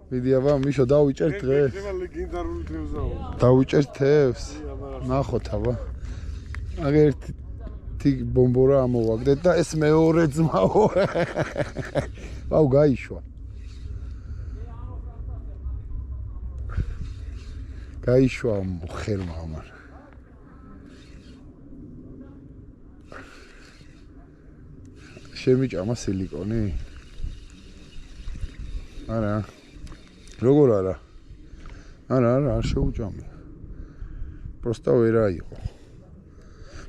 მიდი აბა მიშო დავიჭერთ დღეს. ლეგენდარული თევზაო. დავიჭერთ თევზს. ნახოთ აბა. აგერ ერთი ბომბორა ამოვაგდეთ და ეს მეორე ძმაო. აუ გაიშვა. გაიშვა ხელმა ამარ. შემიჭამა სილიკონი? არა. როგორ არა? არა, არ შეუჭამია. პროსტა ვერა იყო.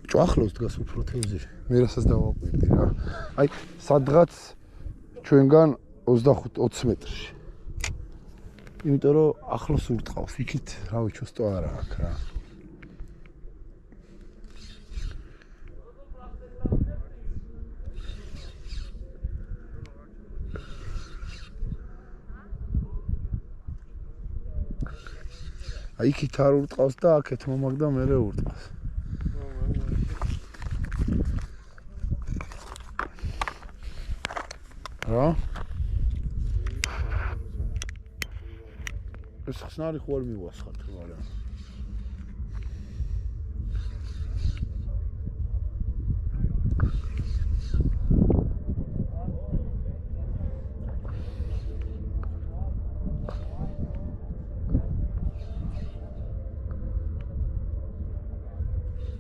ჭახლოს დგას უფრო თევზი. მე რასაც დავაკვირდი რა. აი, სადღაც ჩვენგან 25-20 მეტრში. იმიტომ რომ ახლოს ურტყავს, იქით, რავი, ჩუსტო არა აქვს რა. იქით არ ურტყავს და აქეთ მომაგდა მერე ურტყავს. რა? ეს ხსნარი ხო არ მივასხათ მაგრამ.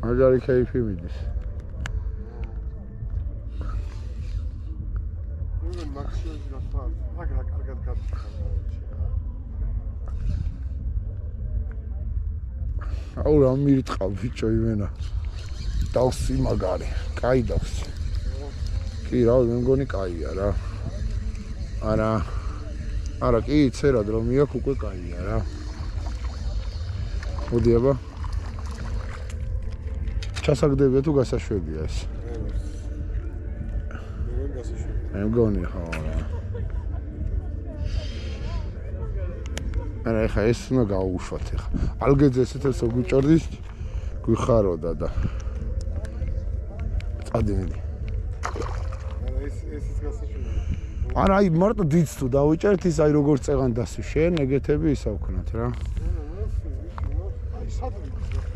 მაგარი кайფი მიდის. აუ რა მირტყავ ბიჭო იმენა. დავსი მაგარი, კაი დავსი. კი რა, მე მგონი კაია რა. არა, კი წერად რომ მიაქვს უკვე კაია რა. მოდი აბა. ჩასაგდებია თუ გასაშვებია ეს? მე მგონი ხო რა. არა ეხა ეს უნდა გაუშვათ ეხა. ალგეძე ესეთ ესო გვიჭორდის გვიხაროდა და წადი მიდი. ეს გასაშვებია. არა აი მარტო დიდს თუ დავიჭერთ ის აი როგორ წეღან დასი შენ ეგეთები ისა ვქნათ რა.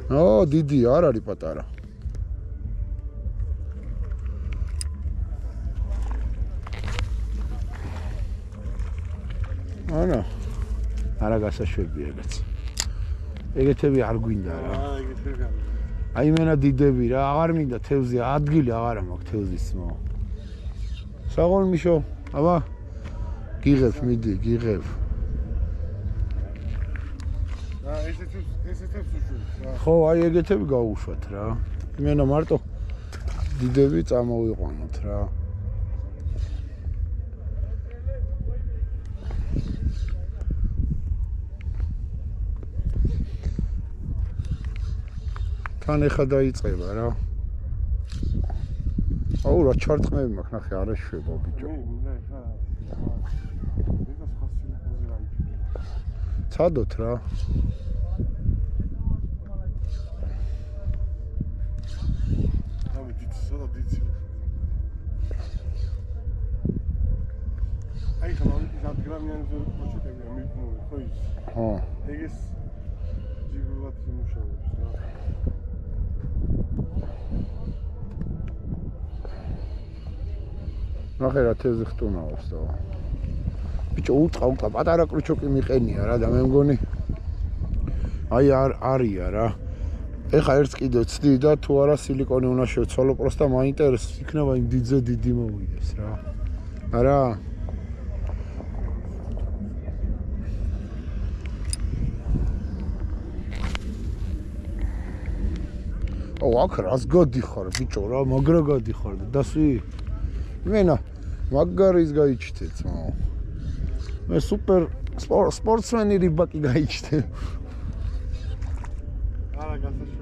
ო დიდი არ არის პატარა. არა გასაშვებია ეგეც. ეგეთები არ გვინდა რა. ეგეთები. აი მენა დიდები რა, აღარ მინდა თევზი, ადგილი აღარ მაქვს თევზის მო. საღოლ მიშო, აბა. გიღებ მიდი, გიღებ. ესეთებს უშვით. ხო, აი ეგეთები გაუშვათ რა. იმენა მარტო დიდები წამოვიყვანოთ რა. თან ეხა დაიწყება რა. აუ რა ჩარტყმები მაქვს, ნახე არ ეშვება ბიჭო. ცადოთ რა. აი ხომ ის 10 გრამიანი პროექტებია მიფუნული ხო ის? ხო. ეგეს ჯიგულად იმუშავებს რა. ნახე რა თევზი ხტუნაობს და. ბიჭო უტყა პატარა კრუჩოკი მიყენია რა და მე მგონი აი არია რა. ეხა ერთს კიდე ვცდი და თუ არა სილიკონი უნდა შევცვალო პროსტა მაინტერესებს იქნება იმ დიდზე დიდი მოვიდეს რა. არა აუ აქ რას გადიხარ ბიჭო რა მაგრა გადიხარ და დასვი მენა მაგარის გაიჩთე ძმაო მე სუპერ სპორტსმენი რიბაკი გაიჩთე არა გასაშვები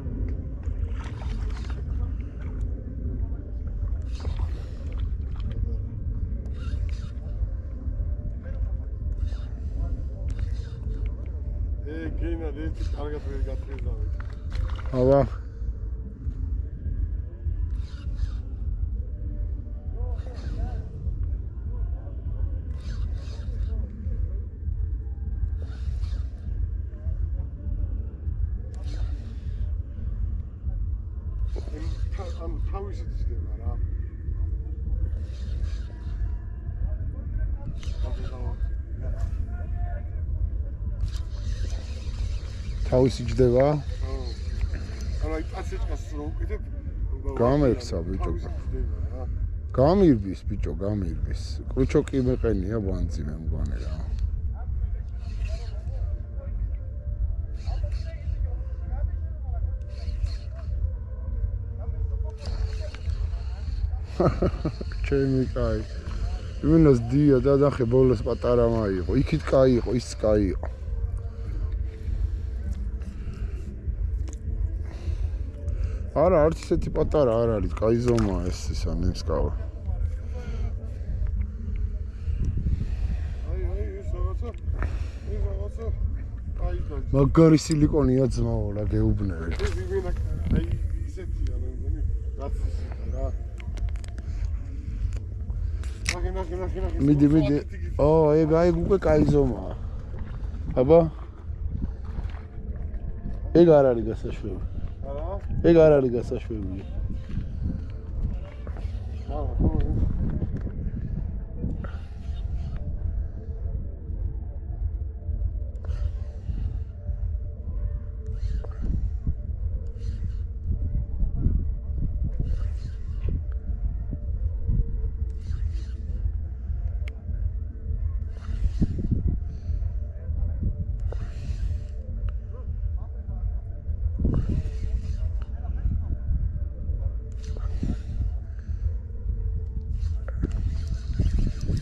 გენა დეცი კარგად ვერ გატრეზავე აბა ან თავისით ისდება რა. თავისი ჯდება? ანუ აი პასეჭკას რო უკიდებ გამექცა ბიჭო. გამირბის ბიჭო, გამირბის. კრუჩოკი მეყენია ბანძი მე მგონი რა. ჩემი კაი. იმენას დია და ნახე ბოლოს პატარა მაიყო. იქით კაი იყო, ის კაი იყო. არა, არც ისეთი პატარა არ არის, კაი ზომაა ეს ისა ნემსკავა. აი, ეს რაღაცა. აი, მაგარი სილიკონია ძმაო, რა გეუბნები. ეს იმენა, აი, ისეთია მე მგონი, რაც ისეთი რა. ნახე. მიდი. ეგ უკვე კაი ზომაა. აბა. ეგ არ არის გასაშვები. ეგ არ არის გასაშვებია.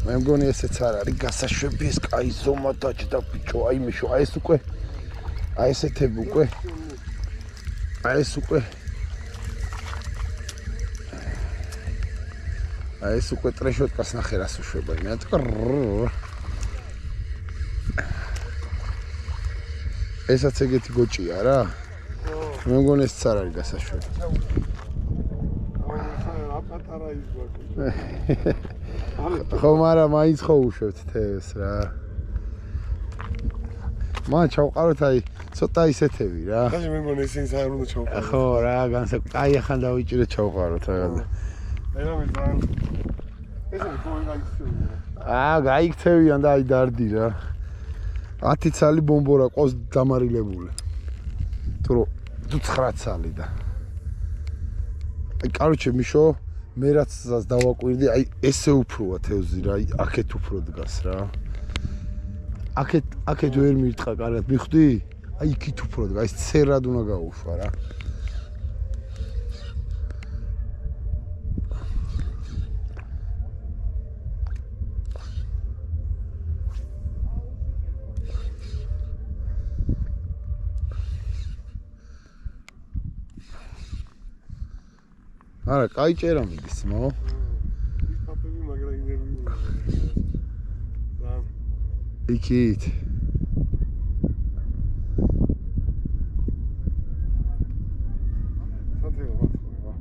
მე მგონი ესეც არ არის გასაშვები ეს კაი ზომა დაჭდა ბიჭო აი მეშო აი ესეთები უკვე აი ეს უკვე ტრეშოტკას ნახე რას უშვება მე თქო ესაც ეგეთი გოჭია რა მე მგონი ესეც არ არის გასაშვები აპატარა ის გვაქვს ხო მარა მაინც ხო უშვებთ თევს რა მა ჩავყაროთ აი ცოტა ისეთები რა ხაჟი მე მგონი ისინი არ უნდა ჩავყაროთ ხო რა კაი ახან დავიჭირე ჩავყაროთ რაღაცა აი რა მითხრა ესე ხო გაიქცევია გაიქცევიან და აი დარდი რა 10 ცალი ბომბორა ყავს დამარილებული თუ 9 ცალი და აი კაროჩე მიშო მე რაც დავაკვირდი, აი ესე უფროა თევზი რა, აქეთ უფრო დგას რა. აქეთ ვერ მირტყა კარგად, მიხვდი? აი იქით უფრო დგას, ის ცერად უნდა გაუშვა რა. არა, კაი ჭერა მიდის, მო. ის პაპები მაგრა ინერვიულია. და იქით. სათეო ვახტობა.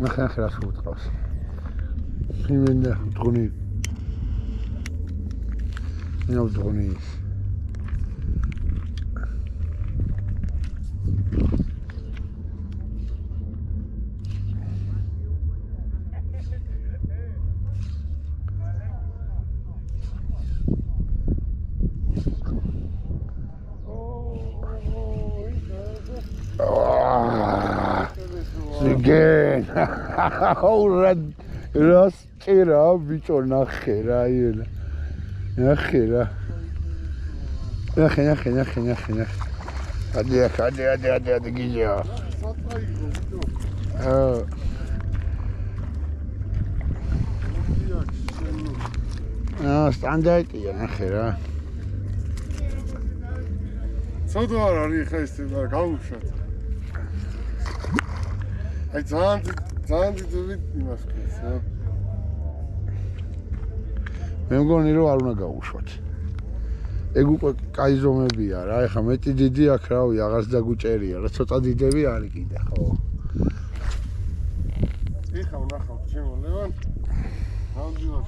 ნახე რას უთყავს. იმენა დღუნი. იმენა დღუნი. Again. Raz ჭირა ბიჭო ნახე რა იერა. ნახე რა. ნახე. ადი გიჟა. სტანდარტია ნახე რა. ცოტა არ არის ხა ის და გავუშვათ. აი ძალიან დიდ იმას ქეს რა. მე მგონი რომ არ უნდა გავუშვათ. ეგ უკვე კაი ზომებია რა, ეხა მეტი დიდი აქ რავი, აღარც დაგუჭერია რა, ცოტა დიდები არის კიდე, ხო? ეხა ვნახავთ ჩემო ლევან. ნამდვილად.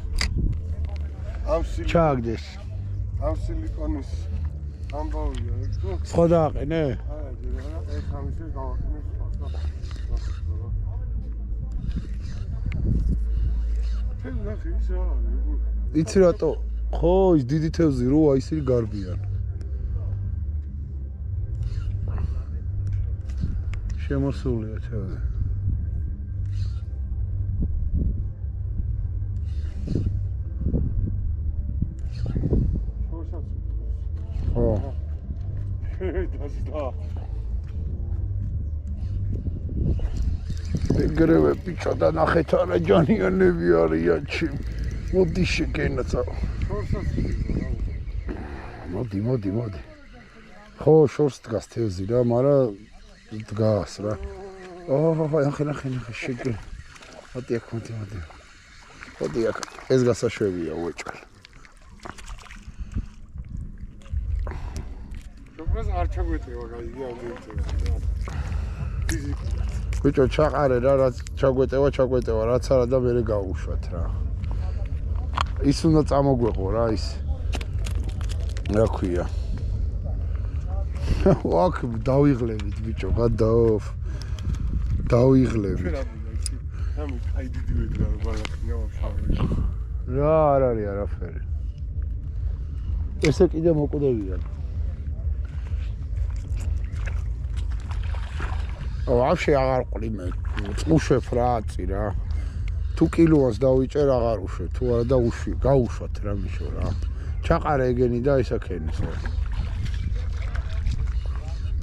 ამ სილიკონი. ჩააგდეს. ამ სილიკონის ამბავია, თუ? სხვა დააყენე? აი, ეს ამისი გავაკეთე სხვა. თენ ნახე ის რა არის? იცი რატო? ხო, ის დიდი თევზი როა ისინი გარბიან. შემოსულია თევზი. ხო. დასდა. ეგრევე ბიჭო და ნახეთ არა ჯანიანები არიან ჩი. მოდი შეგენაცა. მოდი. ხო, შორს დგას თევზი რა, მაგრამ დგას რა. ნახე, შეგე. მოდი აქ. მოდი აქ. ეს გასაშვებია უეჭველ. შობრას არ ჩაგვეტევა გაიგე ამ ძირს. ბიჭო ჩაყარე რა, რაც ჩაგვეტევა, რაც არა და მერე გავუშვათ რა. ის უნდა წამოგვეყო რა ის. რა ქვია? აქ დავიღლებით ბიჭო, გადაოფ. დავიღლებით. ამი აი დიდი ვედგა ბალახია ვაფშავე. რა არ არის არაფერი. ესე კიდე მოკვდებიან. ვაფშე აღარ ყრი მე. წუშვებ რა აწი რა. თუ კილოას დავიჭერ აღარ უშვებ, თუ არა და გაუშვათ რა მიშო რა. ჩაყარე ეგენი და ისაქენის რა.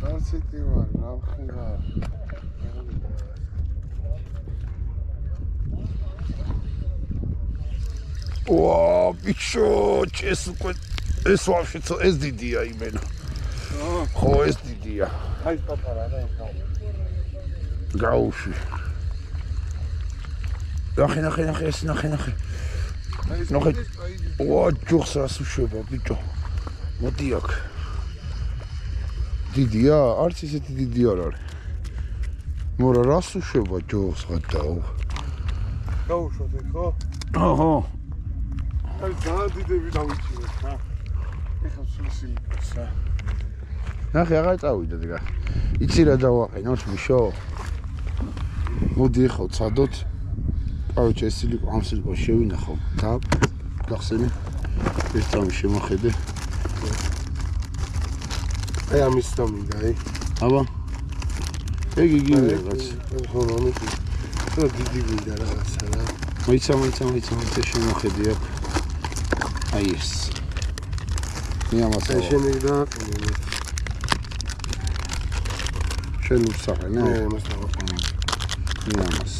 არცეთი ვარ, ნახე. ვა, ბიჭო, ეს ვაფშე ეს დიდია იმენა. ხო, ეს დიდია. აი პატარა რა. გაუში. ნახე, ეს ნახე. ნახე. ვა, ჯუხს რას უშვება, ბიჭო. მოდი აქ. დიდია? არც ისეთი დიდი არ არის. მორა რას უშვება ჯუხს გადაო? გაუშვათ ხო? აჰა. აი ძალიან დიდები დავიჭირეთ რა. ეხლა სულ სილიკონს რა. ნახე, აღარ წავიდეთ რა. იცი რა დავაყენოთ მიშო? მოდი ეხლა ვცადოთ. კაუჩი ეს ამ სილიკონს შევინახავ. და გახსენე. ეს წამი შემოხედე. აი ამის დამინდა, აი. აბა. ეგ იგივე რაღაც. ხო, მომენტი. რა დიდი გვინდა რაღაცა რა. მოიცა შემოხედე აქ. აი ეს. მე ამას შენ დააყენე. შენ უსახე, ამას დავაყენე. მე ამას.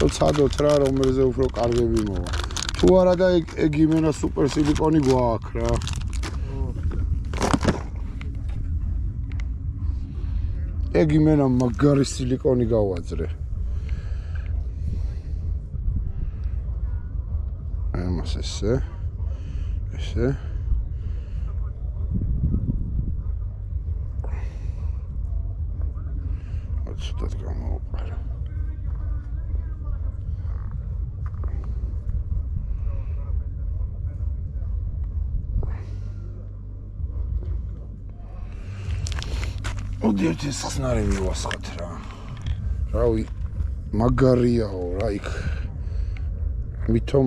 ცადოთ რა, რომელზე უფრო კარგები მოვა. თუ არა და ეგ იმენა სუპერ სილიკონი გვაქვს რა. ეგ იმენა მაგარი სილიკონი გავაძრე. ამას ესე. ცუდად გამოვყარა. მოდი ეს ხსნარი მივასხათ რა. რავი, მაგარიაო რა იქ. ვითომ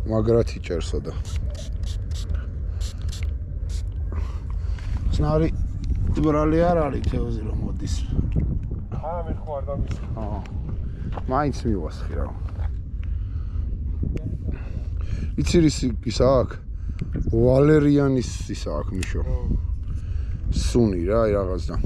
მაგრად იჭერსო და. ხსნარი ბრალი არ არის თევზი რომ მოდის. მე ხო არ დამის. მაინც მივასხი რა. იცი ის აქ? ვალერიანის ის აქ მიშო. სუნი რა რაღაც და.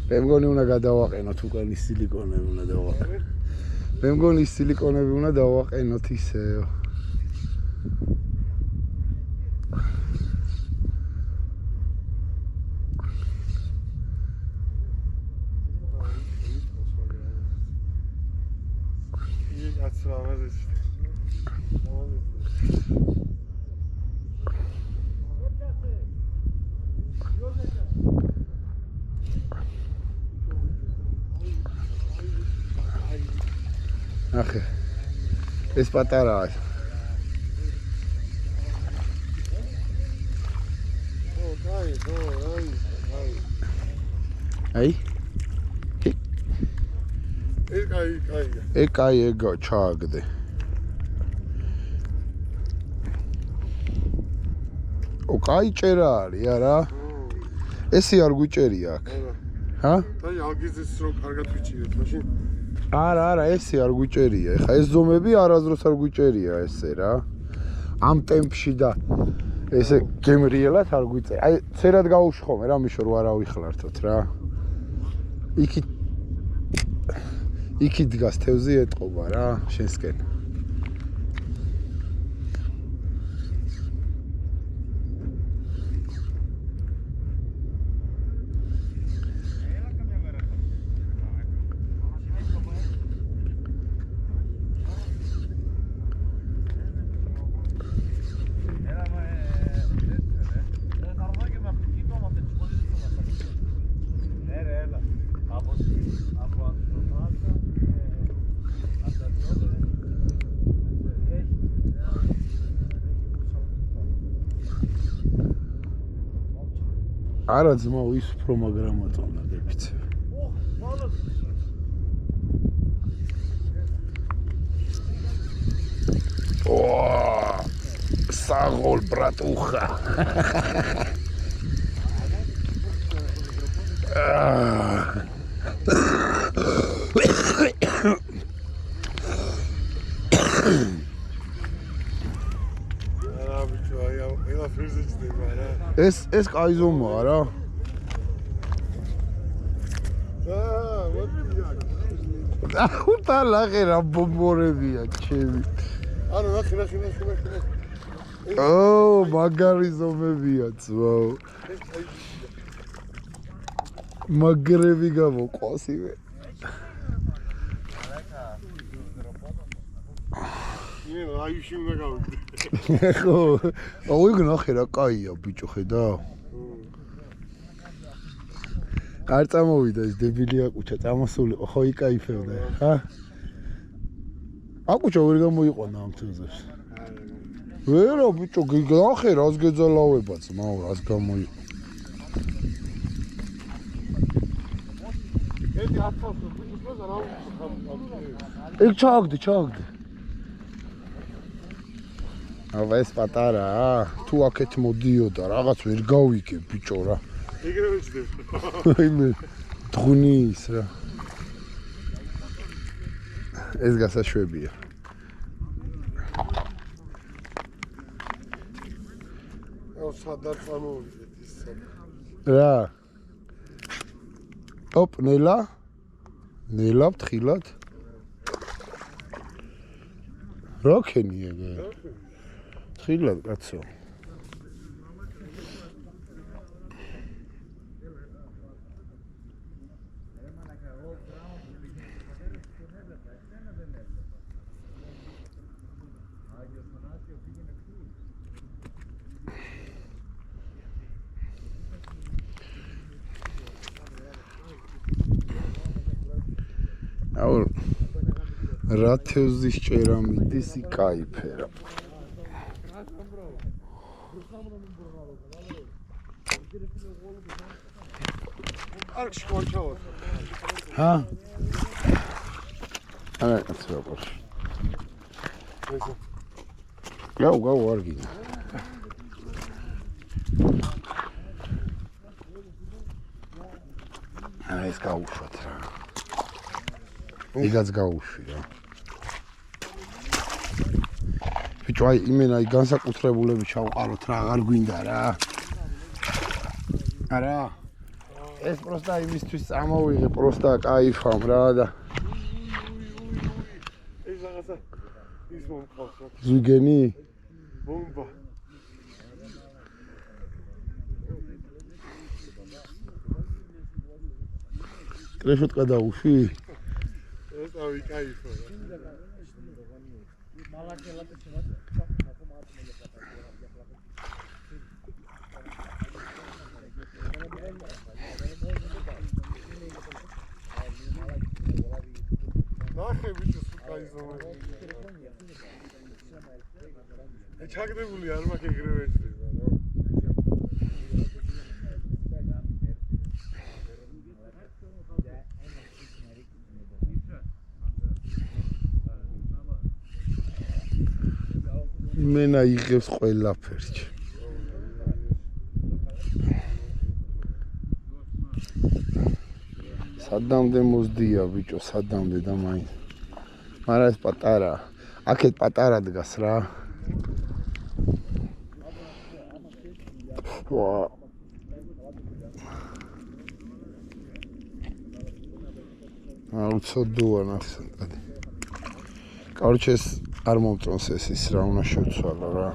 მე მგონი უნდა გადავაყენოთ უკან ის სილიკონები უნდა დავაყენოთ. მე მგონი ის სილიკონები უნდა დავაყენოთ ისე. ნახე. ეს პატარაა. აი. ეკაი ეგო ჩააგდე. კაი ჭერა არის არა? ესი არ გვიჭერია აქ. ჰა? აი აგიზის რო კარგად ვიჭირეთ მაშინ. არა, ესი არ გვიჭერია. ეხა ეს ზომები არაზრუს არ გვიჭერია ესე რა. ამ ტემპში და ესე გემრიელად არ გვიწერა. აი ცერად გაუშხომე რა მიშო რო არ ავიხლართოთ რა. იქით დგას თევზი ეტყობა რა შენსკენ. არა ძმა ის უფრო მაგრამატონა დებიცე. Сагол, братуха. ეს კაი ზომაა რა. ხუთალაღე რა ბომბორებია ჩემი. არა ნახე. მაგარი ზომებია ძმაო. მაგრები გამოყავს იმე. აიში უნდა გავიდე. ხო, ოი ნახე რა კაია ბიჭო ხედა. არ წამოვიდა ეს დებილი აკუჩა, წამოსულიყო, ხო იკაიფებდა, ხა? აკუჩა ვერ გამოიყვანა ამ თემზებს. ვერა ბიჭო, ნახე რას გეძალავება ძმაო, რას გამოიყო. ერთი 1000 ბიჭოს რა უცხო. ეგ ჩააგდე. აბა ეს პატარაა, თუ აქეთ მოდიოდა, რაღაც ვერ გავიგე ბიჭო რა. ეგრევე ვიჭდები. აიმე დღუნის რა. ეს გასაშვებია. აუ სადარ წამოვიდეთ ის. რა. ოპ, ნელა ფთხილად. როქენია ეგ. ხილად კაცო. აუ რა თევზის ჭერა მიდის იკაიფერა. არქში კონჩავა. ჰა? არა კაცო როგორ. გაუ არ გინდა. ეს გაუშვათ რა. იგაც გაუშვი რა. ბიჭო აი იმენა აი განსაკუთრებულები ჩავყაროთ რა, აღარ გვინდა რა. არა. ეს პროსტა იმისთვის წამოვიღე, პროსტა кайფამ რა და. ეს რაღაცა ის მომყავს რა. ზუგენი? ბომბა. კრეშოტკა დაუშვი? ეს ავი кайფა. ნახე ბიჭო, სულ ჩაგდებული არ მაქვს ეგრევე ეჭდება რა. მენა იღებს ყველაფერს. სადამდე მოსდია ბიჭო, სადამდე და მაინც. მაგრამ ეს პატარა, აქეთ პატარა დგას რა. ვა. აუცოდოა ნახსენად. Короче, ეს არ მომწონს ეს ის რა უნდა შევცვალო რა.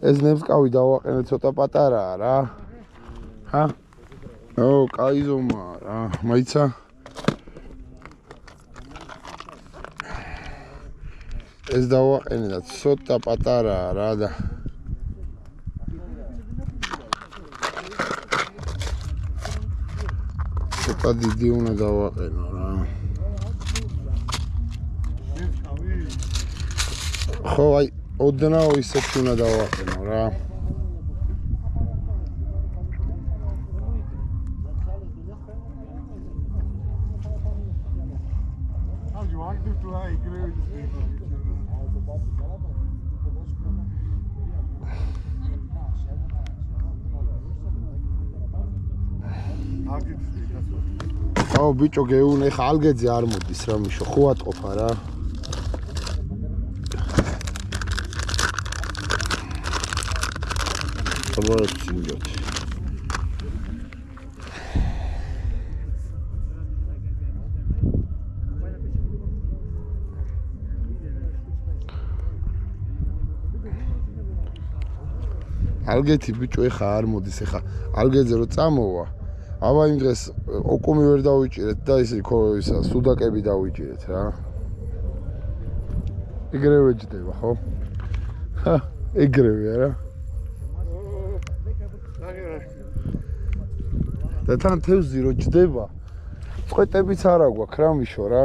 ეს ნებსკავი დავაყენე ცოტა პატარაა რა. ჰა? ო, კაი ზომაა რა. მაიცა? ეს დავაყენე და ცოტა პატარაა რა და ცოტა დიდი უნდა დავაყენო რა. ხო, აი, ოდნავ ისეთი უნდა დავაყენო რა. აუ ბიჭო გეუნე ხა ალგეძე არ მოდის რა მიშო ხო ატყოფა რა აბარცინგოთ ალგეთი ბიჭო ეხა არ მოდის ეხა ალგეძე რო წამოვა აბა იმ დღეს ოკუმი ვერ დავიჭირეთ და ისე ისა სუდაკები დავიჭირეთ რა. ეგრევე ჯდება ხო? ჰა, ეგრევე არა? და თან თევზი რო ჯდება, წვეტებიც არა გვაქვს რა მიშო რა.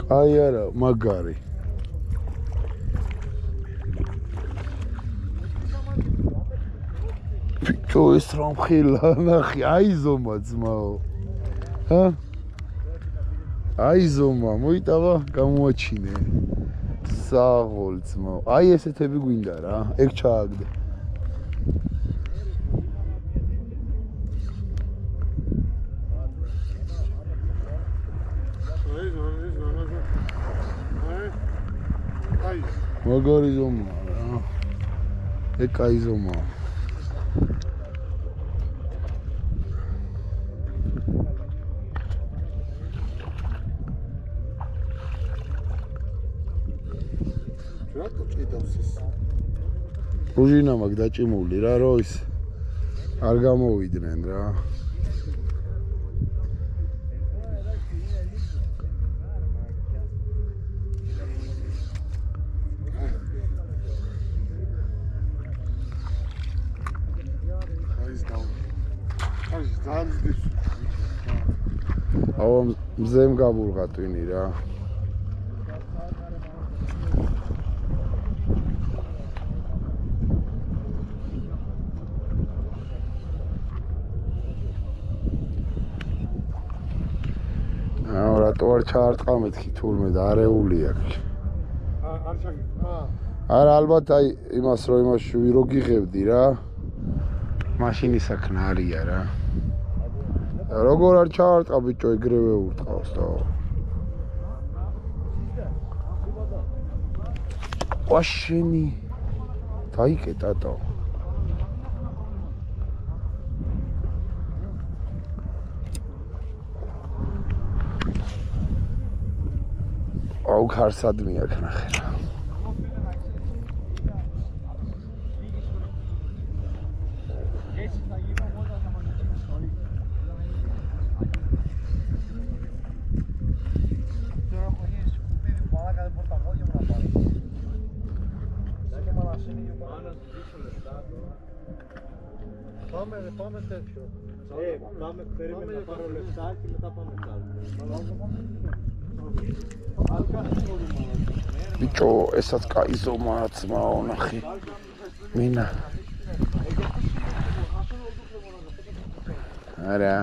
კაი არა, მაგარი. ბიჭო ეს რა მხილა ნახე აიზომა ძმაო ჰა აიზომა მოიტავა გამოაჩინე საღოლ ძმაო აი ესეთები გვინდა რა ეგ ჩააგდე მაგარი ზომა რა ეგ კაი ზომა პრუჟინა მაგ დაჭიმული რა რო ის არ გამოვიდნენ რა აუ მზემ გაბურღატვინი რა რატო არ ჩაარტყა მეთქი თურმე და არეული აქვს არ ჩაგი არა ალბათ აი იმას რო იმაში რო გიღებდი რა მაშინი საქმე არია რა როგორ არ ჩაარტყა ბიჭო ეგრევე ურტყავს და ვაშენი დაიკეტატო აუ ხარსადმი აქ ნახე რა ბიჭო, ესაც კაი ზომაა ძმაო, ნახე. მინა. არა.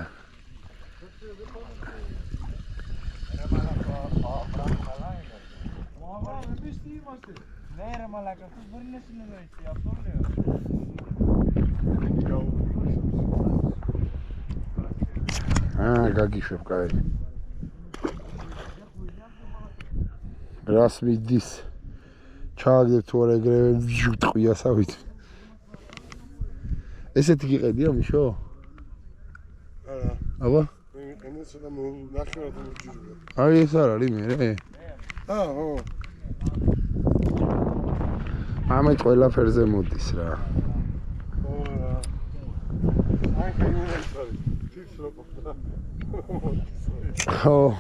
გაგიშვებ კაი. რას მიდის? ჩააგდებ თუ არა ეგრევე ტყვიასავით. ესეთი გიყედია მიშო? არა. აბა? ენეცა და ნახევრად მოჯერდა. აი ეს არ არის მე. ხო. ამეთ ყველაფერზე მოდის რა. ხო რა. აი ხელი ეს არის. თვითონ ხო.